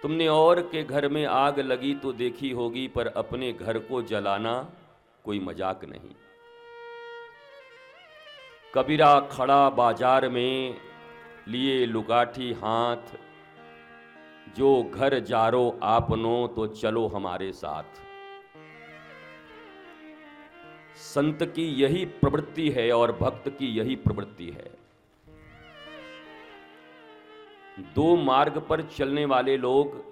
तुमने और के घर में आग लगी तो देखी होगी, पर अपने घर को जलाना कोई मजाक नहीं। कबीरा खड़ा बाजार में लिए लुगाठी हाथ, जो घर जारो आपनो तो चलो हमारे साथ। संत की यही प्रवृत्ति है और भक्त की यही प्रवृत्ति है। दो मार्ग पर चलने वाले लोग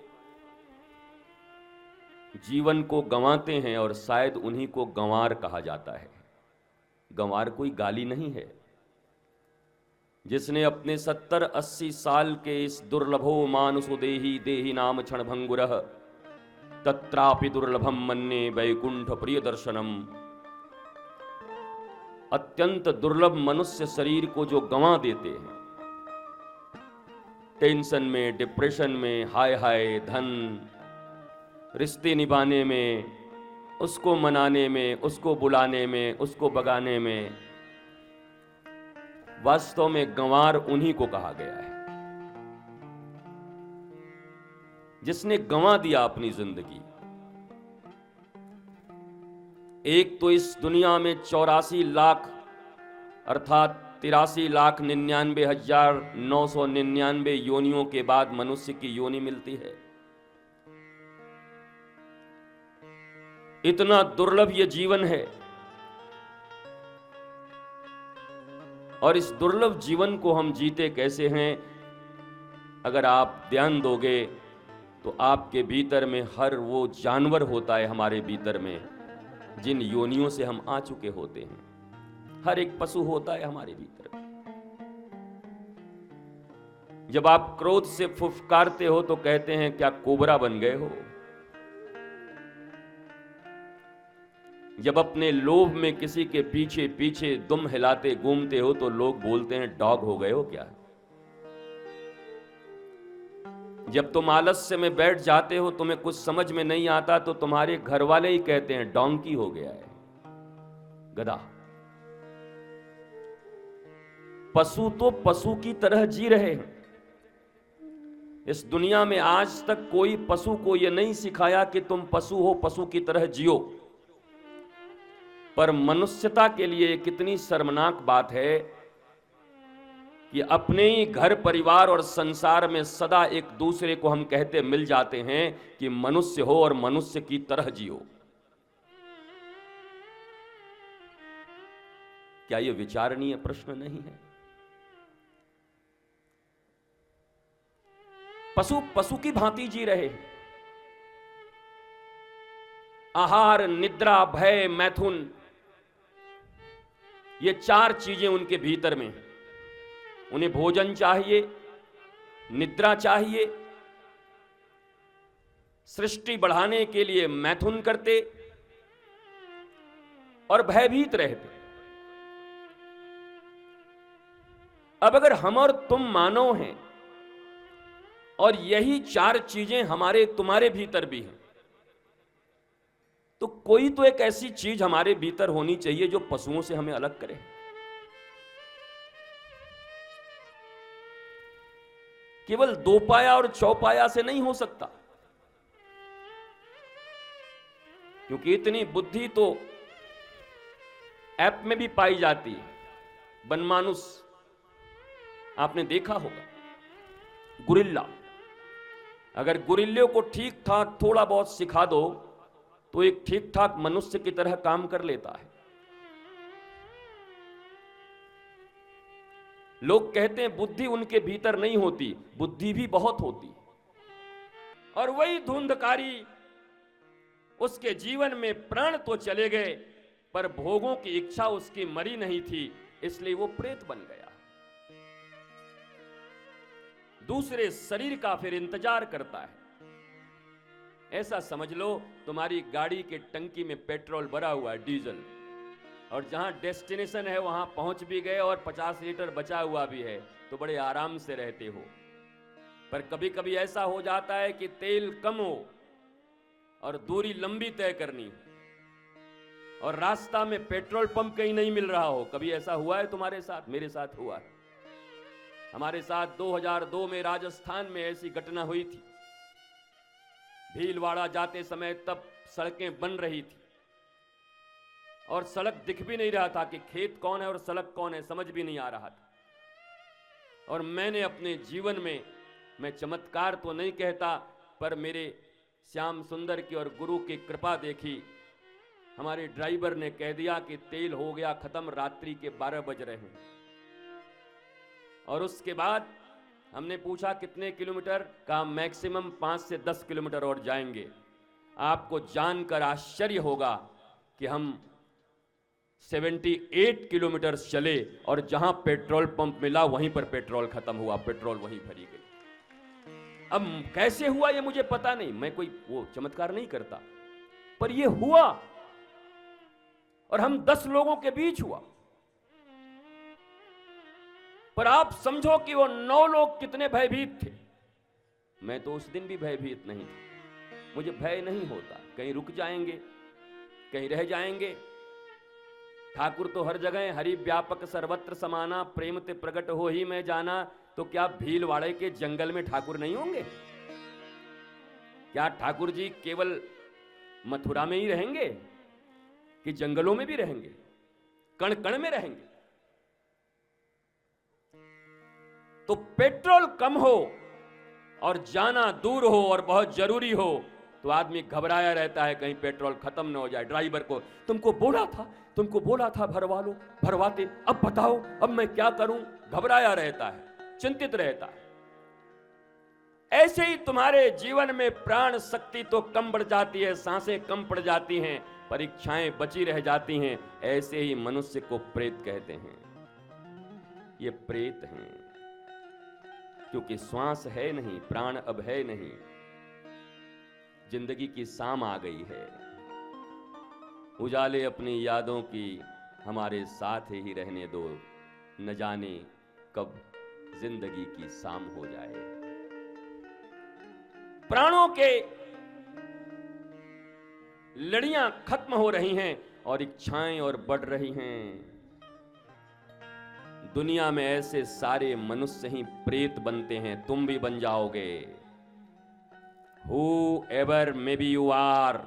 जीवन को गंवाते हैं और शायद उन्हीं को गंवार कहा जाता है। गंवार कोई गाली नहीं है। जिसने अपने 70-80 साल के इस दुर्लभो मानुषो देहि देहि नाम क्षण भंगुरः तत्रापि दुर्लभम मन्ये वैकुंठ प्रिय दर्शनम, अत्यंत दुर्लभ मनुष्य शरीर को जो गंवा देते हैं, टेंशन में, डिप्रेशन में, हाय हाय धन, रिश्ते निभाने में, उसको मनाने में, उसको बुलाने में, उसको भगाने में, वास्तव में गंवार उन्हीं को कहा गया है जिसने गंवा दिया अपनी जिंदगी। एक तो इस दुनिया में 84 लाख अर्थात 83,99,999 योनियों के बाद मनुष्य की योनि मिलती है। इतना दुर्लभ ये जीवन है और इस दुर्लभ जीवन को हम जीते कैसे हैं, अगर आप ध्यान दोगे तो आपके भीतर में हर वो जानवर होता है हमारे भीतर में जिन योनियों से हम आ चुके होते हैं। हर एक पशु होता है हमारे भीतर। जब आप क्रोध से फुफकारते हो तो कहते हैं क्या कोबरा बन गए हो। जब अपने लोभ में किसी के पीछे पीछे दुम हिलाते घूमते हो तो लोग बोलते हैं डॉग हो गए हो क्या। जब तुम आलस्य में बैठ जाते हो, तुम्हें कुछ समझ में नहीं आता, तो तुम्हारे घर वाले ही कहते हैं डोंकी हो गया है, गधा। पशु तो पशु की तरह जी रहे हैं। इस दुनिया में आज तक कोई पशु को यह नहीं सिखाया कि तुम पशु हो, पशु की तरह जियो। पर मनुष्यता के लिए कितनी शर्मनाक बात है कि अपने ही घर परिवार और संसार में सदा एक दूसरे को हम कहते मिल जाते हैं कि मनुष्य हो और मनुष्य की तरह जियो। क्या यह विचारणीय प्रश्न नहीं है? पशु पशु की भांति जी रहे। आहार, निद्रा, भय, मैथुन, ये 4 चीजें उनके भीतर में। उन्हें भोजन चाहिए, निद्रा चाहिए, सृष्टि बढ़ाने के लिए मैथुन करते और भयभीत रहते। अब अगर हम और तुम मानव हैं और यही 4 चीजें हमारे तुम्हारे भीतर भी हैं, तो कोई तो एक ऐसी चीज हमारे भीतर होनी चाहिए जो पशुओं से हमें अलग करे। केवल 2 पाया और चौपाया से नहीं हो सकता, क्योंकि इतनी बुद्धि तो ऐप में भी पाई जाती है। बनमानुस आपने देखा होगा, गुरिल्ला। अगर गुरिल्ले को ठीक ठाक थोड़ा बहुत सिखा दो तो एक ठीक ठाक मनुष्य की तरह काम कर लेता है। लोग कहते हैं बुद्धि उनके भीतर नहीं होती, बुद्धि भी बहुत होती। और वही धुंधकारी, उसके जीवन में प्राण तो चले गए पर भोगों की इच्छा उसकी मरी नहीं थी, इसलिए वो प्रेत बन गया। दूसरे शरीर का फिर इंतजार करता है। ऐसा समझ लो तुम्हारी गाड़ी के टंकी में पेट्रोल भरा हुआ है, डीजल, और जहां डेस्टिनेशन है वहां पहुंच भी गए और 50 लीटर बचा हुआ भी है, तो बड़े आराम से रहते हो। पर कभी कभी ऐसा हो जाता है कि तेल कम हो और दूरी लंबी तय करनी हो और रास्ता में पेट्रोल पंप कहीं नहीं मिल रहा हो। कभी ऐसा हुआ है तुम्हारे साथ? मेरे साथ हुआ है। हमारे साथ 2002 में राजस्थान में ऐसी घटना हुई थी। भीलवाड़ा जाते समय तब सड़कें बन रही थी और सड़क दिख भी नहीं रहा था कि खेत कौन है और सड़क कौन है, समझ भी नहीं आ रहा था। और मैंने अपने जीवन में, मैं चमत्कार तो नहीं कहता, पर मेरे श्याम सुंदर की और गुरु की कृपा देखी। हमारे ड्राइवर ने कह दिया कि तेल हो गया खत्म, रात्रि के 12 बज रहे हैं। और उसके बाद हमने पूछा कितने किलोमीटर, कहा मैक्सिमम 5 से 10 किलोमीटर और जाएंगे। आपको जानकर आश्चर्य होगा कि हम 78 किलोमीटर चले और जहां पेट्रोल पंप मिला वहीं पर पेट्रोल खत्म हुआ, पेट्रोल वहीं भरी गई। अब कैसे हुआ ये मुझे पता नहीं, मैं कोई वो चमत्कार नहीं करता, पर ये हुआ और हम 10 लोगों के बीच हुआ। पर आप समझो कि वो 9 लोग कितने भयभीत थे। मैं तो उस दिन भी भयभीत नहीं था। मुझे भय नहीं होता, कहीं रुक जाएंगे, कहीं रह जाएंगे। ठाकुर तो हर जगह, हरि व्यापक सर्वत्र समाना, प्रेम ते प्रगट हो ही मैं जाना। तो क्या भीलवाड़े के जंगल में ठाकुर नहीं होंगे? क्या ठाकुर जी केवल मथुरा में ही रहेंगे कि जंगलों में भी रहेंगे, कण कण में रहेंगे? तो पेट्रोल कम हो और जाना दूर हो और बहुत जरूरी हो तो आदमी घबराया रहता है कहीं पेट्रोल खत्म न हो जाए। ड्राइवर को तुमको बोला था भरवा लो, भरवाते, अब बताओ अब मैं क्या करूं? घबराया रहता है, चिंतित रहता है। ऐसे ही तुम्हारे जीवन में प्राण शक्ति तो कम बढ़ जाती है, सांसें कम पड़ जाती हैं, परीक्षाएं बची रह जाती हैं। ऐसे ही मनुष्य को प्रेत कहते हैं। ये प्रेत हैं क्योंकि श्वास है नहीं, प्राण अब है नहीं, जिंदगी की शाम आ गई है। उजाले अपनी यादों की हमारे साथ ही रहने दो, न जाने कब जिंदगी की शाम हो जाए। प्राणों के लड़ियां खत्म हो रही हैं और इच्छाएं और बढ़ रही हैं। दुनिया में ऐसे सारे मनुष्य ही प्रेत बनते हैं, तुम भी बन जाओगे। Whoever maybe you are,